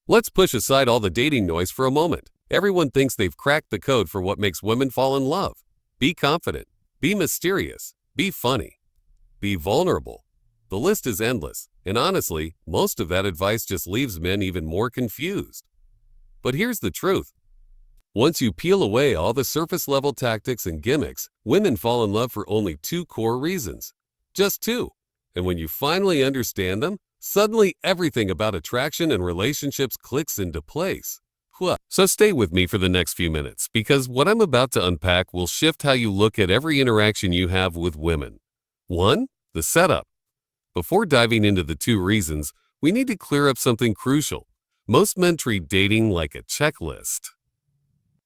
Let's push aside all the dating noise for a moment. Everyone thinks they've cracked the code for what makes women fall in love. Be confident, be mysterious, be funny, be vulnerable. The list is endless, and honestly, most of that advice just leaves men even more confused. But here's the truth. Once you peel away all the surface-level tactics and gimmicks, women fall in love for only two core reasons. Just two. And when you finally understand them, suddenly everything about attraction and relationships clicks into place. So stay with me for the next few minutes, because what I'm about to unpack will shift how you look at every interaction you have with women. 1. The setup. Before diving into the two reasons, we need to clear up something crucial. Most men treat dating like a checklist.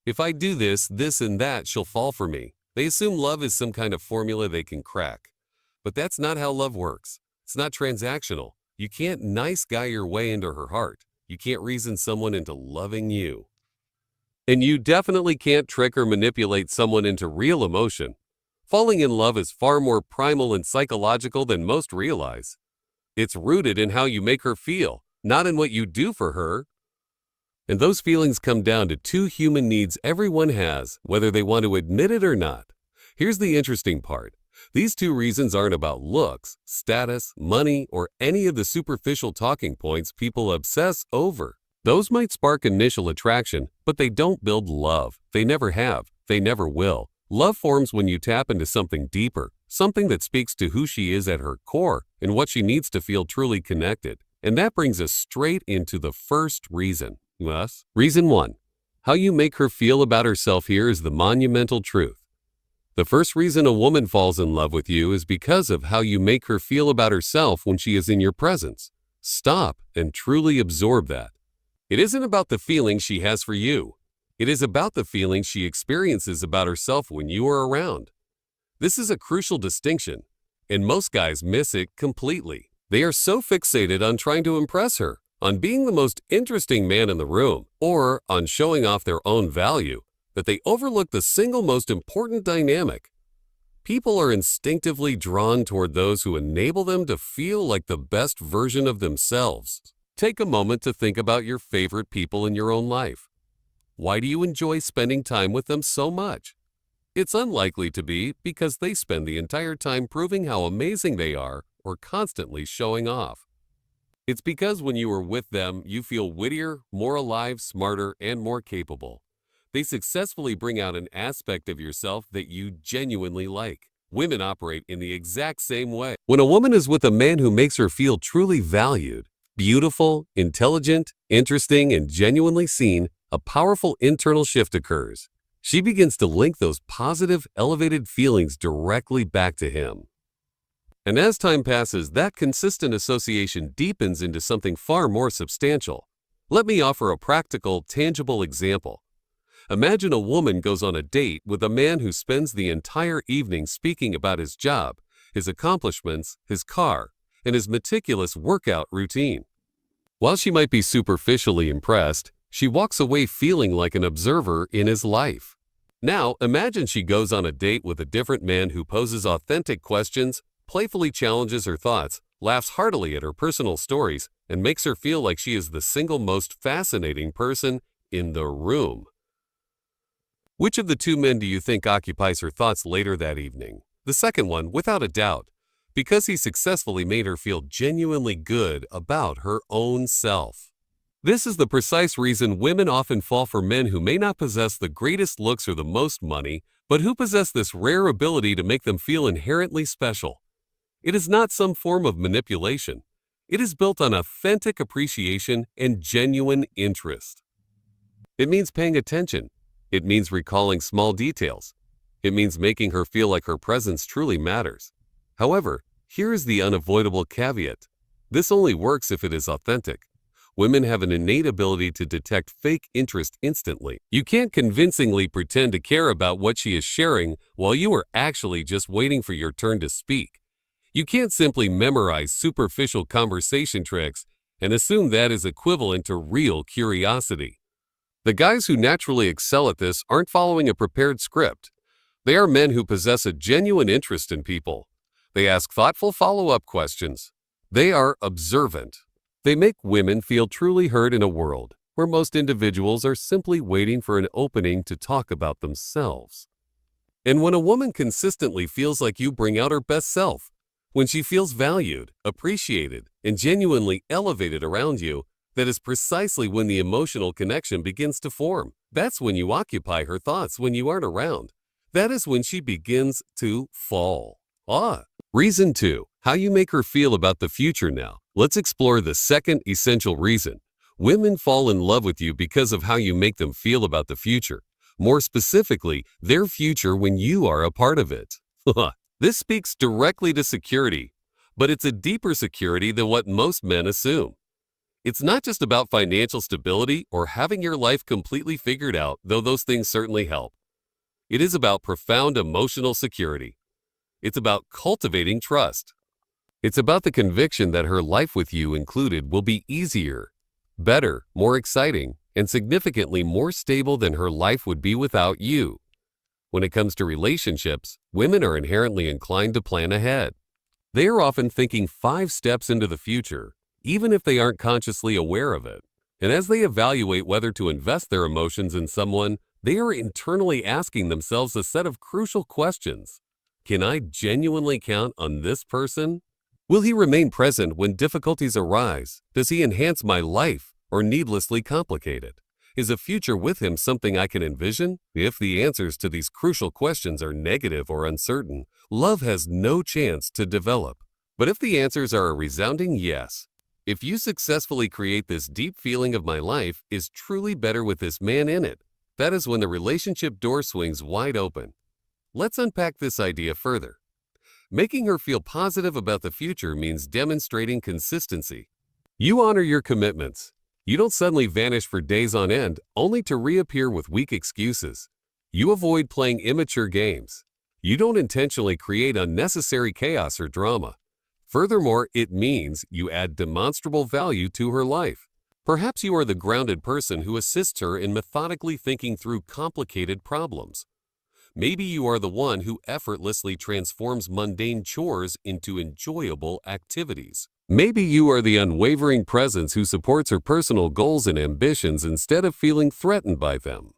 If I do this, this and that, she'll fall for me. They assume love is some kind of formula they can crack. But that's not how love works. It's not transactional. You can't nice guy your way into her heart. You can't reason someone into loving you. And you definitely can't trick or manipulate someone into real emotion. Falling in love is far more primal and psychological than most realize. It's rooted in how you make her feel, not in what you do for her. And those feelings come down to two human needs everyone has, whether they want to admit it or not. Here's the interesting part. These two reasons aren't about looks, status, money, or any of the superficial talking points people obsess over. Those might spark initial attraction, but they don't build love. They never have. They never will. Love forms when you tap into something deeper, something that speaks to who she is at her core and what she needs to feel truly connected. And that brings us straight into the first reason. Yes? Reason 1. How you make her feel about herself here is the monumental truth. The first reason a woman falls in love with you is because of how you make her feel about herself when she is in your presence. Stop and truly absorb that. It isn't about the feeling she has for you. It is about the feeling she experiences about herself when you are around. This is a crucial distinction, and most guys miss it completely. They are so fixated on trying to impress her, on being the most interesting man in the room, or on showing off their own value, that they overlook the single most important dynamic. People are instinctively drawn toward those who enable them to feel like the best version of themselves. Take a moment to think about your favorite people in your own life. Why do you enjoy spending time with them so much? It's unlikely to be because they spend the entire time proving how amazing they are or constantly showing off. It's because when you are with them, you feel wittier, more alive, smarter, and more capable. They successfully bring out an aspect of yourself that you genuinely like. Women operate in the exact same way. When a woman is with a man who makes her feel truly valued, beautiful, intelligent, interesting, and genuinely seen, a powerful internal shift occurs. She begins to link those positive, elevated feelings directly back to him. And as time passes, that consistent association deepens into something far more substantial. Let me offer a practical, tangible example. Imagine a woman goes on a date with a man who spends the entire evening speaking about his job, his accomplishments, his car, and his meticulous workout routine. While she might be superficially impressed, she walks away feeling like an observer in his life. Now, imagine she goes on a date with a different man who poses authentic questions, playfully challenges her thoughts, laughs heartily at her personal stories, and makes her feel like she is the single most fascinating person in the room. Which of the two men do you think occupies her thoughts later that evening? The second one, without a doubt, because he successfully made her feel genuinely good about her own self. This is the precise reason women often fall for men who may not possess the greatest looks or the most money, but who possess this rare ability to make them feel inherently special. It is not some form of manipulation. It is built on authentic appreciation and genuine interest. It means paying attention. It means recalling small details. It means making her feel like her presence truly matters. However, here is the unavoidable caveat. This only works if it is authentic. Women have an innate ability to detect fake interest instantly. You can't convincingly pretend to care about what she is sharing while you are actually just waiting for your turn to speak. You can't simply memorize superficial conversation tricks and assume that is equivalent to real curiosity. The guys who naturally excel at this aren't following a prepared script. They are men who possess a genuine interest in people. They ask thoughtful follow-up questions. They are observant. They make women feel truly heard in a world where most individuals are simply waiting for an opening to talk about themselves. And when a woman consistently feels like you bring out her best self, when she feels valued, appreciated, and genuinely elevated around you, that is precisely when the emotional connection begins to form. That's when you occupy her thoughts when you aren't around. That is when she begins to fall. Reason 2. How you make her feel about the future now. Let's explore the second essential reason. Women fall in love with you because of how you make them feel about the future. More specifically, their future when you are a part of it. This speaks directly to security, but it's a deeper security than what most men assume. It's not just about financial stability or having your life completely figured out, though those things certainly help. It is about profound emotional security. It's about cultivating trust. It's about the conviction that her life with you included will be easier, better, more exciting, and significantly more stable than her life would be without you. When it comes to relationships, women are inherently inclined to plan ahead. They are often thinking 5 steps into the future, even if they aren't consciously aware of it. And as they evaluate whether to invest their emotions in someone, they are internally asking themselves a set of crucial questions. Can I genuinely count on this person? Will he remain present when difficulties arise? Does he enhance my life or needlessly complicate it? Is a future with him something I can envision? If the answers to these crucial questions are negative or uncertain, love has no chance to develop. But if the answers are a resounding yes, if you successfully create this deep feeling of my life is truly better with this man in it, that is when the relationship door swings wide open. Let's unpack this idea further. Making her feel positive about the future means demonstrating consistency. You honor your commitments. You don't suddenly vanish for days on end, only to reappear with weak excuses. You avoid playing immature games. You don't intentionally create unnecessary chaos or drama. Furthermore, it means you add demonstrable value to her life. Perhaps you are the grounded person who assists her in methodically thinking through complicated problems. Maybe you are the one who effortlessly transforms mundane chores into enjoyable activities. Maybe you are the unwavering presence who supports her personal goals and ambitions instead of feeling threatened by them.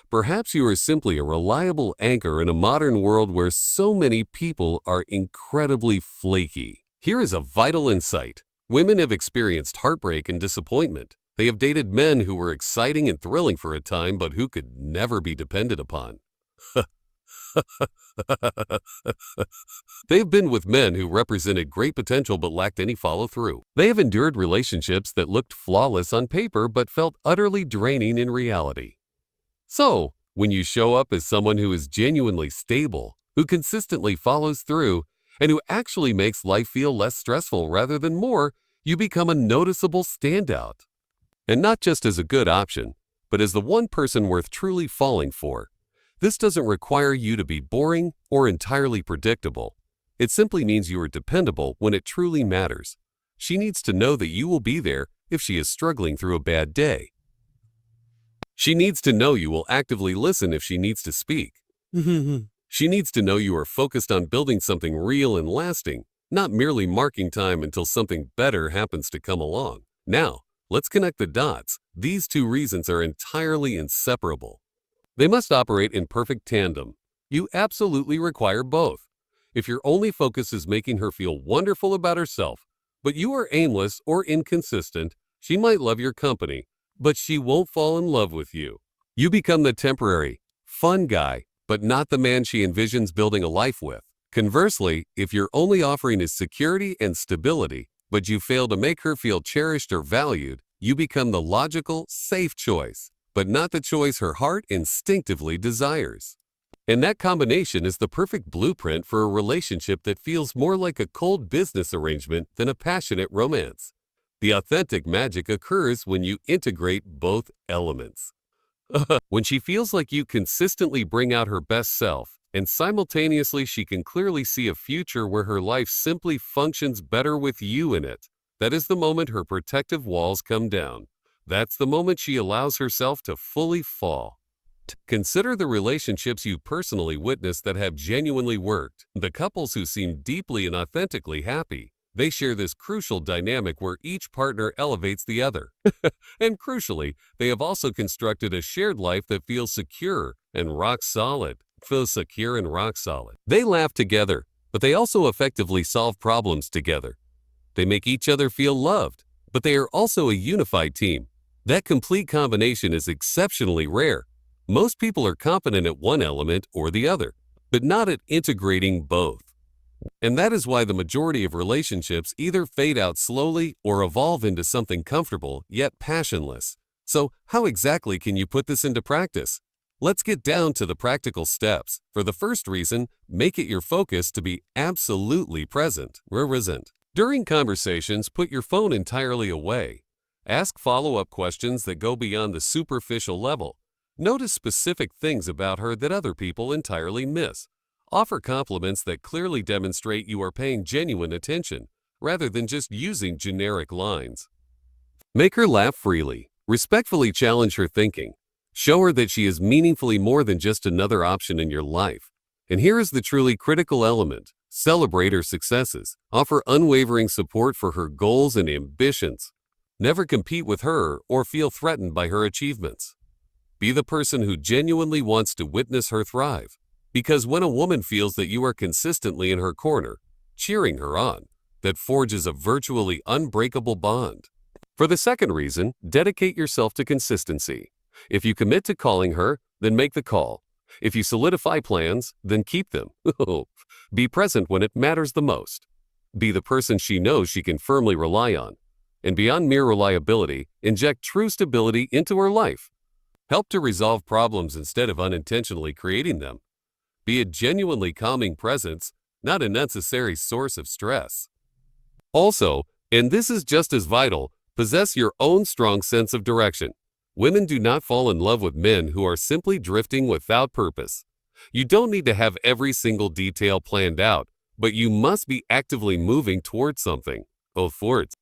Perhaps you are simply a reliable anchor in a modern world where so many people are incredibly flaky. Here is a vital insight. Women have experienced heartbreak and disappointment. They have dated men who were exciting and thrilling for a time, but who could never be depended upon. They've been with men who represented great potential but lacked any follow-through. They have endured relationships that looked flawless on paper but felt utterly draining in reality. So, when you show up as someone who is genuinely stable, who consistently follows through, and who actually makes life feel less stressful rather than more, you become a noticeable standout. And not just as a good option, but as the one person worth truly falling for. This doesn't require you to be boring or entirely predictable. It simply means you are dependable when it truly matters. She needs to know that you will be there if she is struggling through a bad day. She needs to know you will actively listen if she needs to speak. She needs to know you are focused on building something real and lasting, not merely marking time until something better happens to come along. Now, let's connect the dots. These 2 reasons are entirely inseparable. They must operate in perfect tandem. You absolutely require both. If your only focus is making her feel wonderful about herself, but you are aimless or inconsistent, she might love your company, but she won't fall in love with you. You become the temporary, fun guy, but not the man she envisions building a life with. Conversely, if your only offering is security and stability, but you fail to make her feel cherished or valued, you become the logical, safe choice, but not the choice her heart instinctively desires. And that combination is the perfect blueprint for a relationship that feels more like a cold business arrangement than a passionate romance. The authentic magic occurs when you integrate both elements. When she feels like you consistently bring out her best self, and simultaneously she can clearly see a future where her life simply functions better with you in it, that is the moment her protective walls come down. That's the moment she allows herself to fully fall. Consider the relationships you personally witnessed that have genuinely worked, the couples who seem deeply and authentically happy. They share this crucial dynamic where each partner elevates the other. And crucially, they have also constructed a shared life that feels secure and rock solid. They laugh together, but they also effectively solve problems together. They make each other feel loved, but they are also a unified team. That complete combination is exceptionally rare. Most people are competent at one element or the other, but not at integrating both. And that is why the majority of relationships either fade out slowly or evolve into something comfortable yet passionless. So, how exactly can you put this into practice? Let's get down to the practical steps. For the first reason, make it your focus to be absolutely present. During conversations, put your phone entirely away. Ask follow-up questions that go beyond the superficial level. Notice specific things about her that other people entirely miss. Offer compliments that clearly demonstrate you are paying genuine attention, rather than just using generic lines. Make her laugh freely. Respectfully challenge her thinking. Show her that she is meaningfully more than just another option in your life. And here is the truly critical element. Celebrate her successes. Offer unwavering support for her goals and ambitions. Never compete with her or feel threatened by her achievements. Be the person who genuinely wants to witness her thrive. Because when a woman feels that you are consistently in her corner, cheering her on, that forges a virtually unbreakable bond. For the second reason, dedicate yourself to consistency. If you commit to calling her, then make the call. If you solidify plans, then keep them. Be present when it matters the most. Be the person she knows she can firmly rely on. And beyond mere reliability, inject true stability into her life. Help to resolve problems instead of unintentionally creating them. Be a genuinely calming presence, not a necessary source of stress. Also, and this is just as vital, possess your own strong sense of direction. Women do not fall in love with men who are simply drifting without purpose. You don't need to have every single detail planned out, but you must be actively moving towards something.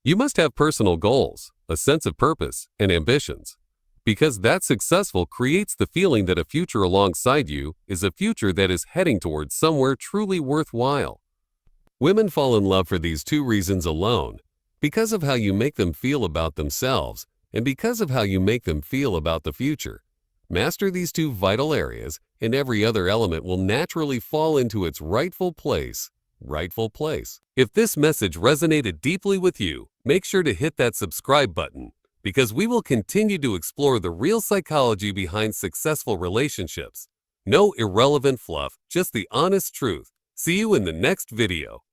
You must have personal goals, a sense of purpose, and ambitions. Because that successful creates the feeling that a future alongside you is a future that is heading towards somewhere truly worthwhile. Women fall in love for these two reasons alone, because of how you make them feel about themselves and because of how you make them feel about the future. Master these two vital areas, and every other element will naturally fall into its rightful place. If this message resonated deeply with you, make sure to hit that subscribe button, because we will continue to explore the real psychology behind successful relationships. No irrelevant fluff, just the honest truth. See you in the next video.